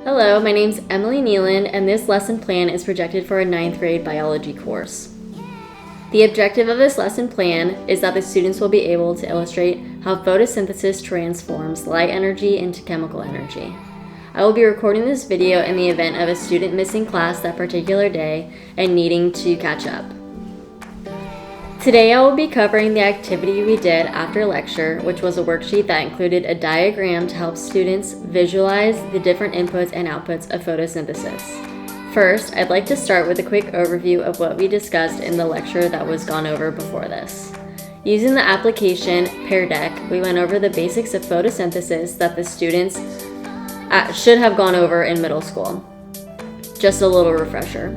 Hello, my name's Emily Kneeland, and this lesson plan is projected for a 9th grade biology course. The objective of this lesson plan is that the students will be able to illustrate how photosynthesis transforms light energy into chemical energy. I will be recording this video in the event of a student missing class that particular day and needing to catch up. Today I will be covering the activity we did after lecture, which was a worksheet that included a diagram to help students visualize the different inputs and outputs of photosynthesis. First, I'd like to start with a quick overview of what we discussed in the lecture that was gone over before this. Using the application Pear Deck, we went over the basics of photosynthesis that the students should have gone over in middle school. Just a little refresher.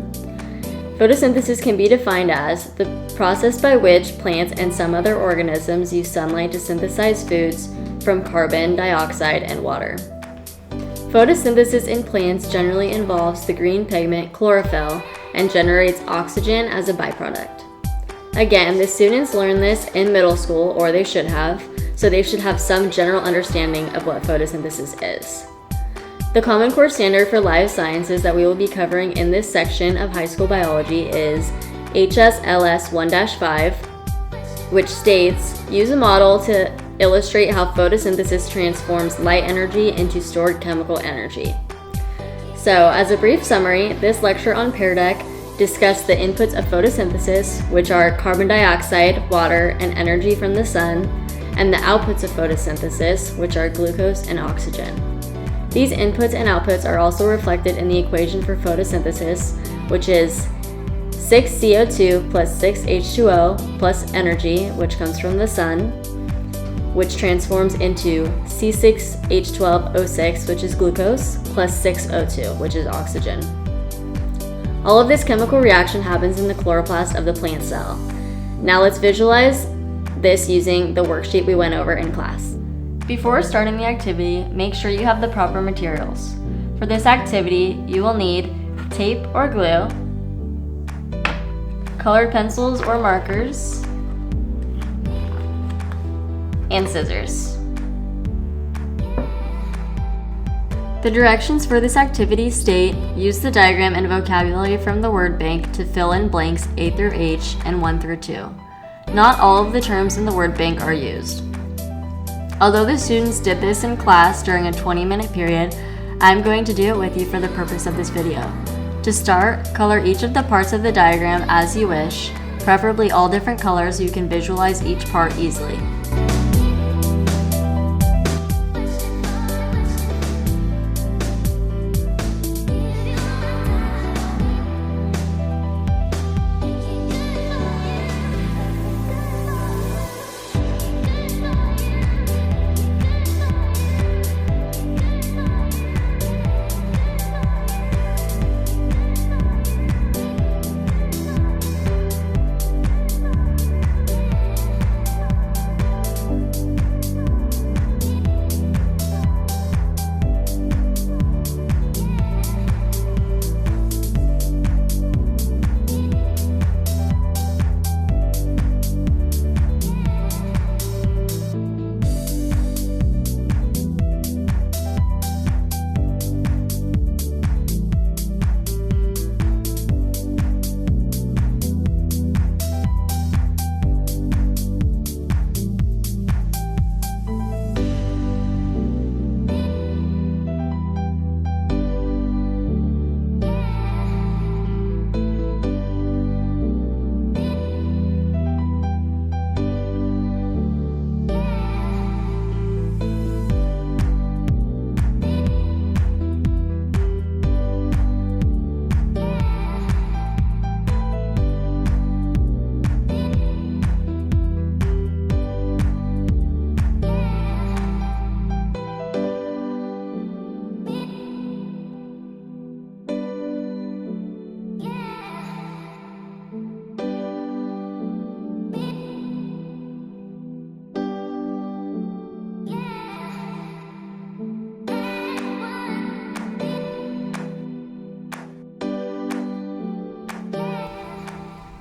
Photosynthesis can be defined as the process by which plants and some other organisms use sunlight to synthesize foods from carbon dioxide and water. Photosynthesis in plants generally involves the green pigment chlorophyll and generates oxygen as a byproduct. Again, the students learn this in middle school, or they should have, so they should have some general understanding of what photosynthesis is. The Common Core standard for life sciences that we will be covering in this section of high school biology is HSLS 1-5, which states, use a model to illustrate how photosynthesis transforms light energy into stored chemical energy. So, as a brief summary, this lecture on Pear Deck discussed the inputs of photosynthesis, which are carbon dioxide, water, and energy from the sun, and the outputs of photosynthesis, which are glucose and oxygen. These inputs and outputs are also reflected in the equation for photosynthesis, which is 6 CO2 plus 6 H2O plus energy, which comes from the sun, which transforms into C6H12O6, which is glucose, plus 6O2, which is oxygen. All of this chemical reaction happens in the chloroplast of the plant cell. Now let's visualize this using the worksheet we went over in class. Before starting the activity, make sure you have the proper materials. For this activity, you will need tape or glue, colored pencils or markers, and scissors. The directions for this activity state, use the diagram and vocabulary from the word bank to fill in blanks A through H and 1 through 2. Not all of the terms in the word bank are used. Although the students did this in class during a 20-minute period, I'm going to do it with you for the purpose of this video. To start, color each of the parts of the diagram as you wish, preferably all different colors so you can visualize each part easily.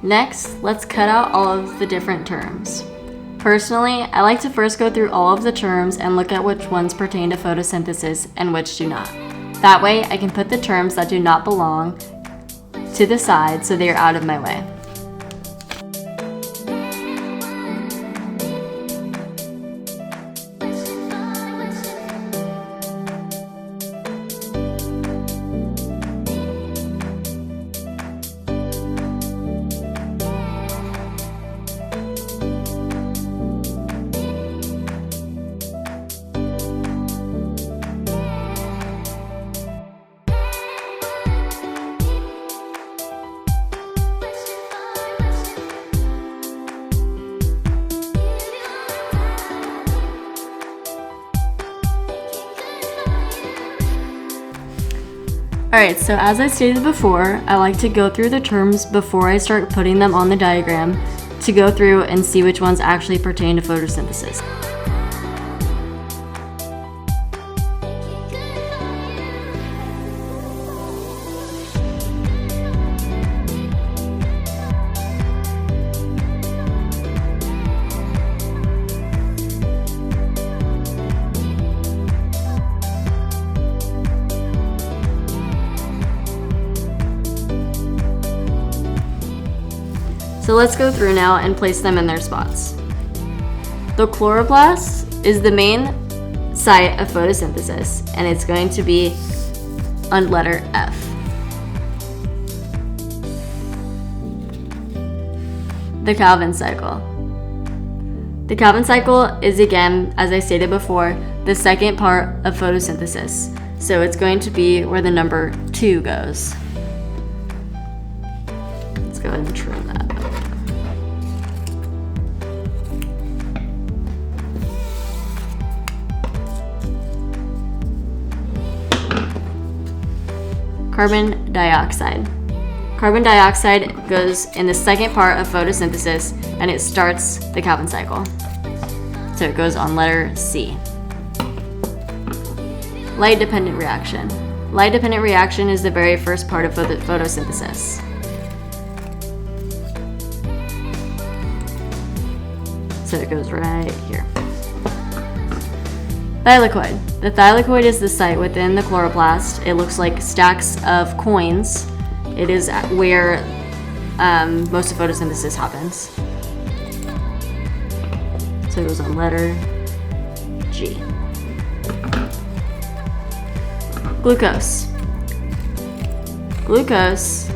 Next, let's cut out all of the different terms. Personally, I like to first go through all of the terms and look at which ones pertain to photosynthesis and which do not. That way I can put the terms that do not belong to the side so they are out of my way. Alright, so as I stated before, I like to go through the terms before I start putting them on the diagram to go through and see which ones actually pertain to photosynthesis. So let's go through now and place them in their spots. The chloroplast is the main site of photosynthesis, and it's going to be on letter F. The Calvin cycle. The Calvin cycle is, again, as I stated before, the second part of photosynthesis. So it's going to be where the number 2 goes. Let's go ahead and trim that. Carbon dioxide. Carbon dioxide goes in the second part of photosynthesis, and it starts the Calvin cycle. So it goes on letter C. Light-dependent reaction. Light-dependent reaction is the very first part of photosynthesis. So it goes right here. Thylakoid. The thylakoid is the site within the chloroplast. It looks like stacks of coins. It is where most of photosynthesis happens. So it goes on letter G. Glucose. Glucose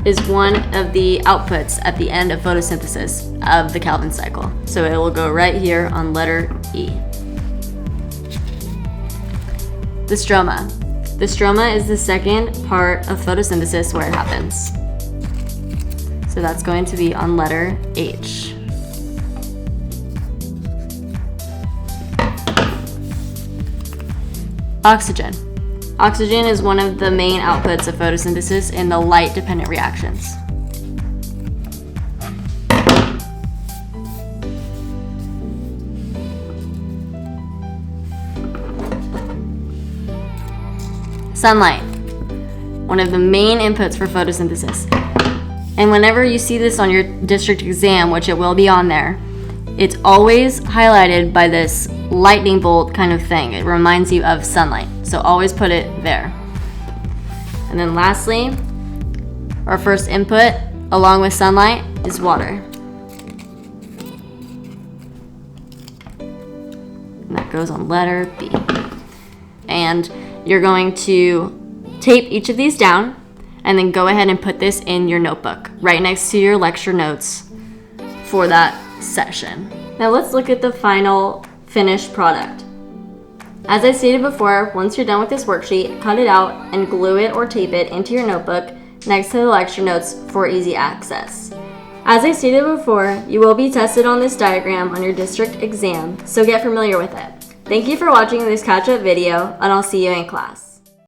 is one of the outputs at the end of photosynthesis of the Calvin cycle. So it will go right here on letter E. The stroma. The stroma is the second part of photosynthesis where it happens. So that's going to be on letter H. Oxygen. Oxygen is one of the main outputs of photosynthesis in the light-dependent reactions. Sunlight, one of the main inputs for photosynthesis. And whenever you see this on your district exam, which it will be on there, it's always highlighted by this lightning bolt kind of thing. It reminds you of sunlight, so always put it there. And then lastly, our first input along with sunlight is water. And that goes on letter B. And you're going to tape each of these down and then go ahead and put this in your notebook right next to your lecture notes for that session. Now let's look at the final finished product. As I stated before, once you're done with this worksheet, cut it out and glue it or tape it into your notebook next to the lecture notes for easy access. As I stated before, you will be tested on this diagram on your district exam, so get familiar with it. Thank you for watching this catch-up video, and I'll see you in class.